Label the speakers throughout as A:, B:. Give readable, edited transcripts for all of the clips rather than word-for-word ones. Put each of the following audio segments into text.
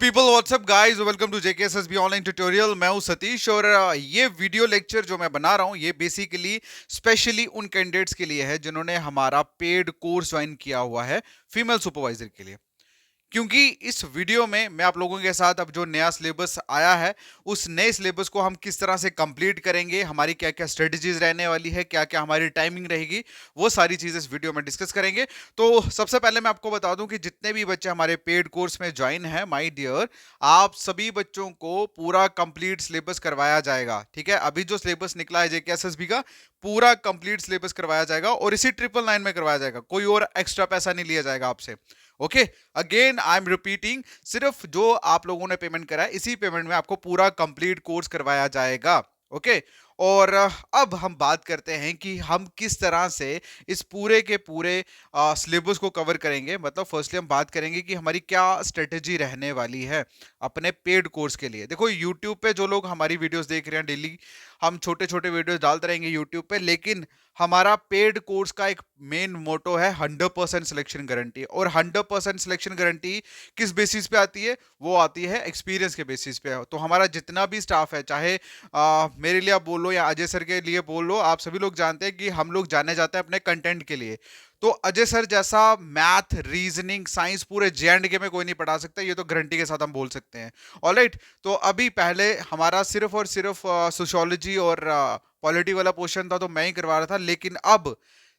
A: People what's up guys, welcome to JKSSB online tutorial. मैं हूं सतीश और ये वीडियो लेक्चर जो मैं बना रहा हूं ये बेसिकली स्पेशली उन कैंडिडेट्स के लिए है जिन्होंने हमारा पेड कोर्स ज्वाइन किया हुआ है फीमेल सुपरवाइजर के लिए। क्योंकि इस वीडियो में मैं आप लोगों के साथ अब जो नया सिलेबस आया है उस नए सिलेबस को हम किस तरह से कंप्लीट करेंगे, हमारी क्या क्या स्ट्रेटजीज रहने वाली है, क्या क्या हमारी टाइमिंग रहेगी, वो सारी चीजें इस वीडियो में डिस्कस करेंगे। तो सबसे पहले मैं आपको बता दूं कि जितने भी बच्चे हमारे पेड कोर्स में ज्वाइन हैं, माय डियर, आप सभी बच्चों को पूरा कंप्लीट सिलेबस करवाया जाएगा। ठीक है, अभी जो सिलेबस निकला है जेकेएसएसबी का पूरा कंप्लीट सिलेबस करवाया जाएगा और इसी 999 में करवाया जाएगा, कोई और एक्स्ट्रा पैसा नहीं लिया जाएगा आपसे। Okay, again I am repeating, सिर्फ जो आप लोगों ने पेमेंट करा है इसी पेमेंट में आपको पूरा कंप्लीट कोर्स करवाया जाएगा। ओके, और अब हम बात करते हैं कि हम किस तरह से इस पूरे के पूरे सिलेबस को कवर करेंगे। मतलब फर्स्टली हम बात करेंगे कि हमारी क्या स्ट्रेटेजी रहने वाली है अपने पेड कोर्स के लिए। देखो, यूट्यूब पे जो लोग हमारी वीडियोस देख रहे हैं डेली, हम छोटे छोटे वीडियोस डालते रहेंगे यूट्यूब पे, लेकिन हमारा पेड कोर्स का एक मेन मोटो है 100% सिलेक्शन गारंटी। और 100% सिलेक्शन गारंटी किस बेसिस पे आती है? वो आती है एक्सपीरियंस के बेसिस पे। तो हमारा जितना भी स्टाफ है, चाहे मेरे लिए आप बोलो या अजय सर के लिए बोल लो, आप सभी लोग जानते हैं कि हम लोग जाने जाते हैं अपने कंटेंट के लिए। तो अजय सर जैसा मैथ, रीजनिंग, साइंस पूरे जे&के में कोई नहीं पढ़ा सकता, ये तो गारंटी के साथ हम बोल सकते हैं। ऑलराइट, तो अभी पहले हमारा सिर्फ और सिर्फ सोशियोलॉजी और पॉलिटी वाला पोर्शन था, तो मैं ही करवा रहा था। लेकिन अब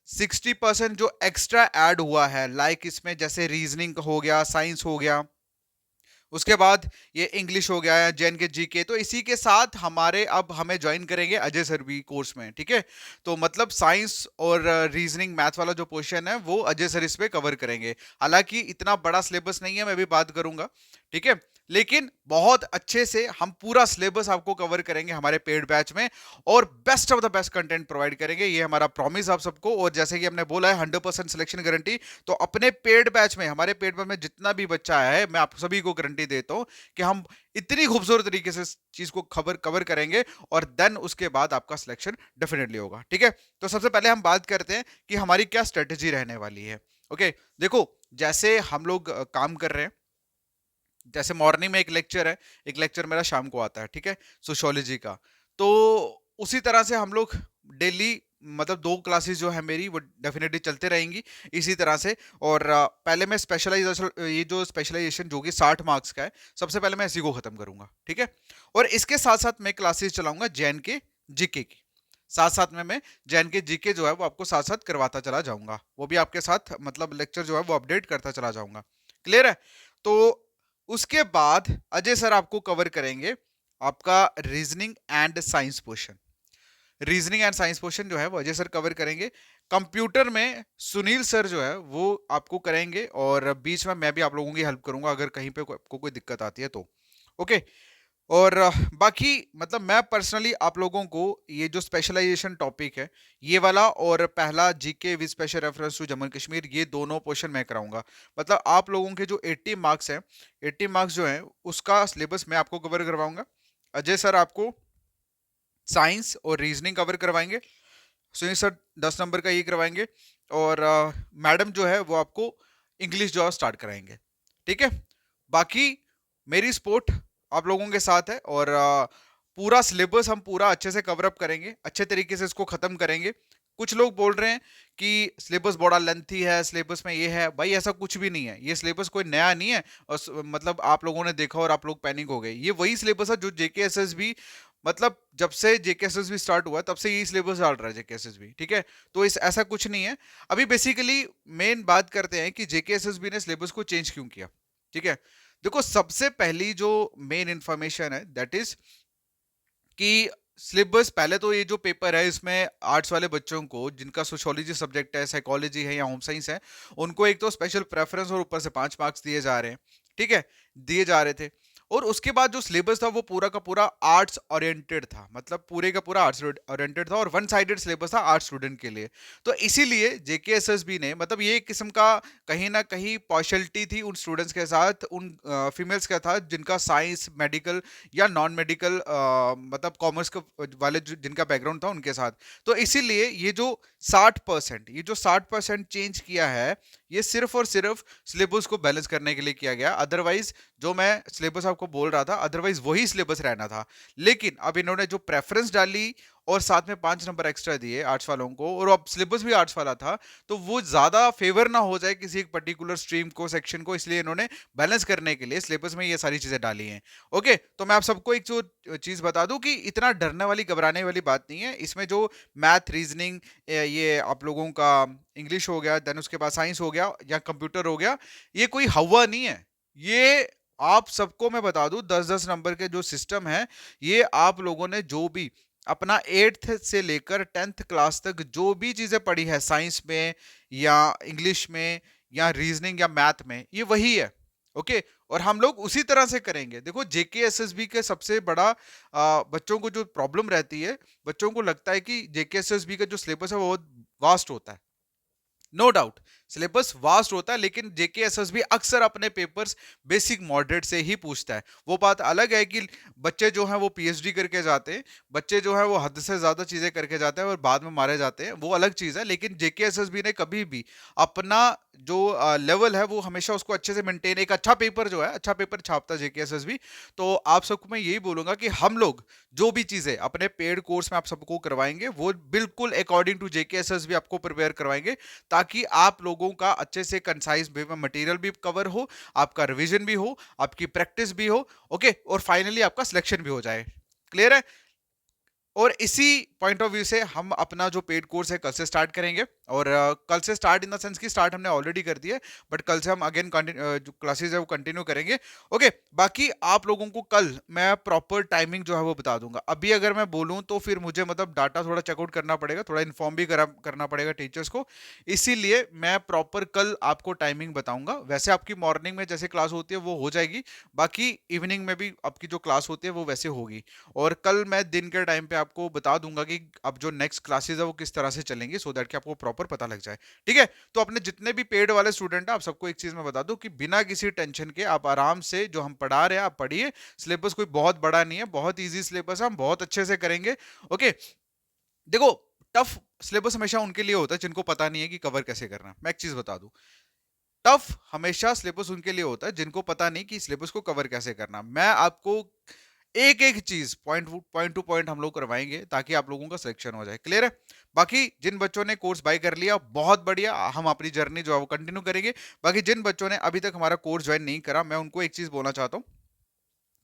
A: 60% जो एक्स्ट्रा ऐड हुआ है, लाइक इसमें जैसे रीजनिंग हो गया, साइंस हो गया, उसके बाद ये इंग्लिश हो गया है, जे&के जीके, तो इसी के साथ हमारे अब हमें ज्वाइन करेंगे अजय सर भी कोर्स में। ठीक है, तो मतलब साइंस और रीजनिंग मैथ वाला जो पोर्शन है वो अजय सर इस पे कवर करेंगे। हालांकि इतना बड़ा सिलेबस नहीं है, मैं भी बात करूंगा। ठीक है, लेकिन बहुत अच्छे से हम पूरा सिलेबस आपको कवर करेंगे हमारे पेड बैच में और best of the best content provide करेंगे, ये हमारा प्रॉमिस आप सबको। और जैसे कि हमने बोला है 100% सिलेक्शन गारंटी, तो अपने पेड बैच में, हमारे पेड बैच में जितना भी बच्चा है, मैं आप सभी को गारंटी देता हूं कि हम इतनी खूबसूरत तरीके से इस चीज को कवर करेंगे और देन उसके बाद आपका सिलेक्शन डेफिनेटली होगा। ठीक है, तो सबसे पहले हम बात करते हैं कि हमारी क्या स्ट्रेटेजी रहने वाली है। ओके, देखो, जैसे हम लोग काम कर रहे हैं, जैसे मॉर्निंग में एक लेक्चर है, एक लेक्चर मेरा शाम को आता है, ठीक है, सोशियोलॉजी का। तो उसी तरह से हम लोग डेली, मतलब 2 क्लासेस जो है मेरी वो डेफिनेटली चलते रहेंगी इसी तरह से। और पहले मैं स्पेशलाइजेशन, ये जो स्पेशलाइजेशन जो कि 60 मार्क्स का है, सबसे पहले मैं इसी को खत्म करूंगा। ठीक है, और इसके साथ साथ मैं क्लासेस चलाऊंगा जे&के जीके की, साथ साथ में मैं जे&के जीके जो है वो आपको साथ साथ करवाता चला जाऊंगा, वो भी आपके साथ मतलब लेक्चर जो है वो अपडेट करता चला जाऊंगा। क्लियर है? तो उसके बाद अजय सर आपको कवर करेंगे आपका reasoning and science portion. Reasoning and science portion जो है वो अजय सर कवर करेंगे। कंप्यूटर में सुनील सर जो है वो आपको करेंगे और बीच में मैं भी आप लोगों की हेल्प करूंगा अगर कहीं पे आपको कोई दिक्कत आती है तो। ओके, और बाकी मतलब मैं पर्सनली आप लोगों को ये जो स्पेशलाइजेशन टॉपिक है ये वाला और पहला GK with special reference to Jammu and Kashmir, ये दोनों पोर्शन मैं कराऊंगा। मतलब आप लोगों के जो 80 मार्क्स हैं, 80 मार्क्स जो हैं उसका सिलेबस मैं आपको कवर करवाऊंगा। अजय सर आपको साइंस और रीजनिंग कवर करवाएंगे, सुनील सर 10 नंबर का ये करवाएंगे, और मैडम जो है वो आपको इंग्लिश जो है स्टार्ट कराएंगे। ठीक है, बाकी मेरी सपोर्ट आप लोगों के साथ है और पूरा सिलेबस हम पूरा अच्छे से कवर अप करेंगे, अच्छे तरीके से इसको खत्म करेंगे। कुछ लोग बोल रहे हैं कि सिलेबस बड़ा लेंथी है, सिलेबस में ये है, भाई ऐसा कुछ भी नहीं है, ये सिलेबस कोई नया नहीं है। और मतलब आप लोगों ने देखा और आप लोग पैनिक हो गए, ये वही सिलेबस है जो जेकेएसएसबी, मतलब जब से जेकेएसएसबी स्टार्ट हुआ तब से यही सिलेबस डाल रहा है जेकेएसएसबी। ठीक है, तो इस ऐसा कुछ नहीं है। अभी बेसिकली मेन बात करते हैं कि जेकेएसएसबी ने सिलेबस को चेंज क्यों किया। ठीक है, देखो, सबसे पहली जो मेन इंफॉर्मेशन है दैट इज कि सिलेबस, पहले तो ये जो पेपर है इसमें आर्ट्स वाले बच्चों को जिनका सोशियोलॉजी सब्जेक्ट है, साइकोलॉजी है या होम साइंस है, उनको एक तो स्पेशल प्रेफरेंस और ऊपर से 5 मार्क्स दिए जा रहे हैं। ठीक है, दिए जा रहे थे। और उसके बाद जो सिलेबस था वो पूरा का पूरा आर्ट्स ओरिएंटेड था, मतलब पूरे का पूरा आर्ट्स ओरिएंटेड था और वन साइडेड सिलेबस था आर्ट्स स्टूडेंट के लिए। तो इसीलिए जेकेएसएसबी ने, मतलब ये एक किस्म का कहीं ना कहीं पार्शलिटी थी उन स्टूडेंट्स के साथ, उन फीमेल्स का था जिनका साइंस, मेडिकल या नॉन मेडिकल, मतलब कॉमर्स वाले जिनका बैकग्राउंड था उनके साथ। तो इसीलिए ये जो 60% चेंज किया है, ये सिर्फ और सिर्फ सिलेबस को बैलेंस करने के लिए किया गया। अदरवाइज जो मैं सिलेबस आपको बोल रहा था, अदरवाइज वही सिलेबस रहना था। लेकिन अब इन्होंने जो प्रेफरेंस डाली और साथ में 5 नंबर एक्स्ट्रा दिए आर्ट्स वालों को, और अब सिलेबस भी आर्ट्स वाला था, तो वो ज्यादा फेवर ना हो जाए किसी एक पर्टिकुलर स्ट्रीम को, सेक्शन को, इसलिए इन्होंने बैलेंस करने के लिए सिलेबस में ये सारी चीजें डाली हैं। ओके, तो मैं आप सबको एक जो चीज बता दूं कि इतना डरने वाली, घबराने वाली बात नहीं है इसमें। जो मैथ, रीजनिंग, ये आप लोगों का इंग्लिश हो गया, देन उसके बाद साइंस हो गया या कंप्यूटर हो गया, ये कोई हवा नहीं है। ये आप सबको मैं बता दूं, 10-10 नंबर के जो सिस्टम है, ये आप लोगों ने जो भी अपना 8th से लेकर 10th क्लास तक जो भी चीजें पढ़ी है साइंस में या इंग्लिश में या रीजनिंग या मैथ में, ये वही है। ओके, और हम लोग उसी तरह से करेंगे। देखो, जेके एसएसबी के सबसे बड़ा बच्चों को जो प्रॉब्लम रहती है, बच्चों को लगता है कि जेके एसएसबी का जो सिलेबस है वो बहुत वास्ट होता है। नो डाउट, सिलेबस वास्ट होता है, लेकिन जेके एसएसबी अक्सर अपने पेपर्स बेसिक मॉडरेट से ही पूछता है। वो बात अलग है कि बच्चे जो हैं वो पीएचडी करके जाते हैं, बच्चे जो हैं वो हद से ज्यादा चीजें करके जाते हैं और बाद में मारे जाते हैं, वो अलग चीज है। लेकिन जेके एसएसबी ने कभी भी अपना जो लेवल है वो हमेशा उसको अच्छे से मेंटेन, एक अच्छा पेपर जो है, अच्छा पेपर छापता है जेके एसएसबी। तो आप सबको मैं यही बोलूंगा कि हम लोग जो भी चीजें अपने पेड कोर्स में आप सबको करवाएंगे, वो बिल्कुल अकॉर्डिंग टू जेके एसएसबी आपको प्रिपेयर करवाएंगे, ताकि आप लोगों का अच्छे से कंसाइज वे में मटेरियल भी कवर हो, आपका रिवीजन भी हो, आपकी प्रैक्टिस भी हो, ओके, और फाइनली आपका सिलेक्शन भी हो जाए। क्लियर है? और इसी पॉइंट ऑफ व्यू से हम अपना जो पेड कोर्स है कल से स्टार्ट करेंगे। और कल से स्टार्ट इन द सेंस की स्टार्ट हमने ऑलरेडी कर दिया है, बट कल से हम अगेन जो क्लासेस है वो कंटिन्यू करेंगे। ओके, बाकी आप लोगों को कल मैं प्रॉपर टाइमिंग जो है वो बता दूंगा। अभी अगर मैं बोलूं तो फिर मुझे मतलब डाटा थोड़ा चेकआउट करना पड़ेगा, थोड़ा इन्फॉर्म भी करना पड़ेगा टीचर्स को, इसीलिए मैं प्रॉपर कल आपको टाइमिंग बताऊंगा। वैसे आपकी मॉर्निंग में जैसे क्लास होती है वो हो जाएगी, बाकी इवनिंग में भी आपकी जो क्लास होती है वो वैसे होगी। और कल मैं दिन के टाइम पे आपको बता दूंगा कि अब जो नेक्स्ट क्लासेस है वो किस तरह से चलेंगे, सो दैट कि आपको प्रॉपर पता लग जाए। ठीक है? तो अपने जितने भी पेड वाले स्टूडेंट हैं, आप सबको एक चीज मैं बता दूं कि बिना किसी टेंशन के आप आराम से जो हम पढ़ा रहे हैं आप पढ़िए। सिलेबस कोई बहुत बड़ा नहीं है, बहुत ईजी सिलेबस है, हम बहुत अच्छे से करेंगे। ओके, देखो, टफ सिलेबस हमेशा उनके लिए होता है जिनको पता नहीं है कि कवर कैसे करना है। मैं एक चीज बता दूं, टफ हमेशा सिलेबस उनके लिए होता है जिनको पता नहीं कि सिलेबस को कवर कैसे करना। मैं आपको एक एक चीज पॉइंट टू पॉइंट हम लोग करवाएंगे ताकि आप लोगों का सिलेक्शन हो जाए। क्लियर है? बाकी जिन बच्चों ने कोर्स बाय कर लिया, बहुत बढ़िया, हम अपनी जर्नी जो है वो कंटिन्यू करेंगे। बाकी जिन बच्चों ने अभी तक हमारा कोर्स ज्वाइन नहीं करा, मैं उनको एक चीज बोलना चाहता हूँ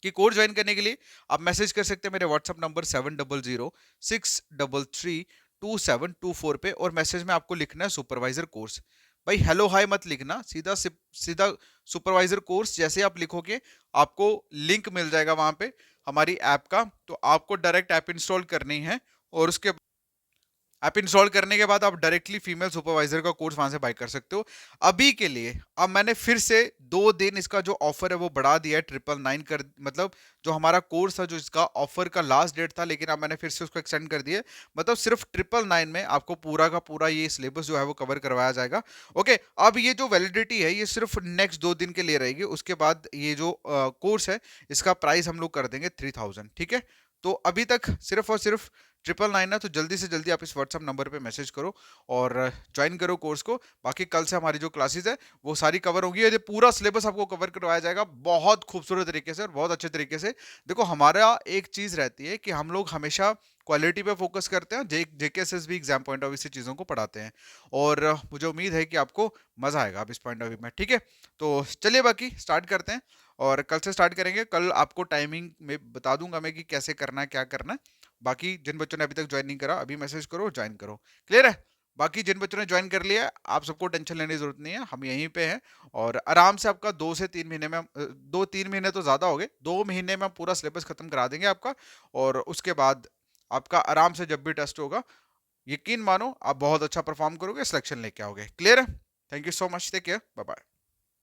A: कि कोर्स ज्वाइन करने के लिए आप मैसेज कर सकते हैं मेरे व्हाट्सएप नंबर 7006222724 पे, और मैसेज में आपको लिखना है सुपरवाइजर कोर्स। भाई हेलो हाय मत लिखना, सीधा सीधा सुपरवाइजर कोर्स जैसे आप लिखोगे आपको लिंक मिल जाएगा वहां पे हमारी ऐप का, तो आपको डायरेक्ट ऐप इंस्टॉल करनी है, और उसके ऐप इंस्टॉल करने के बाद आप डायरेक्टली फीमेल सुपरवाइजर का कोर्स वहां से बाय कर सकते हो। अभी के लिए अब मैंने फिर से 2 दिन इसका जो ऑफर है वो बढ़ा दिया है, 999 कर, मतलब जो हमारा कोर्स था, जो इसका ऑफर का लास्ट डेट था, लेकिन अब मैंने फिर से उसको एक्सटेंड कर दिया है। मतलब सिर्फ 999 में आपको पूरा का पूरा ये सिलेबस जो है वो कवर करवाया जाएगा। ओके, अब ये जो वैलिडिटी है ये सिर्फ नेक्स्ट 2 दिन के लिए रहेगी, उसके बाद ये जो कोर्स है इसका प्राइस हम लोग कर देंगे 3000। ठीक है? तो अभी तक सिर्फ और सिर्फ 999 है, तो जल्दी से जल्दी आप इस व्हाट्सएप नंबर पे मैसेज करो और ज्वाइन करो कोर्स को। बाकी कल से हमारी जो क्लासेस है वो सारी कवर होगी, ये पूरा सिलेबस आपको कवर करवाया जाएगा बहुत खूबसूरत तरीके से और बहुत अच्छे तरीके से। देखो, हमारा एक चीज रहती है कि हम लोग हमेशा क्वालिटी पे फोकस करते हैं, जेकेएसएस भी एग्जाम पॉइंट ऑफ व्यू से चीजों को पढ़ाते हैं, और मुझे उम्मीद है कि आपको मजा आएगा अब इस पॉइंट ऑफ व्यू में। ठीक है? तो चलिए बाकी स्टार्ट करते हैं, और कल से स्टार्ट करेंगे। कल आपको टाइमिंग में बता दूंगा मैं कि कैसे करना है, क्या करना है। बाकी जिन बच्चों ने अभी तक ज्वाइन नहीं करा, अभी मैसेज करो, ज्वाइन करो। क्लियर है? बाकी जिन बच्चों ने ज्वाइन कर लिया है, आप सबको टेंशन लेने की जरूरत नहीं है, हम यहीं पे हैं, और आराम से आपका 2 से 3 महीने में 2-3 महीने तो ज्यादा हो गए, 2 महीने में हम पूरा सिलेबस खत्म करा देंगे आपका। और उसके बाद आपका आराम से जब भी टेस्ट होगा, यकीन मानो आप बहुत अच्छा परफॉर्म करोगे, सिलेक्शन लेके आओगे। क्लियर है? Thank you so much, take care, bye bye.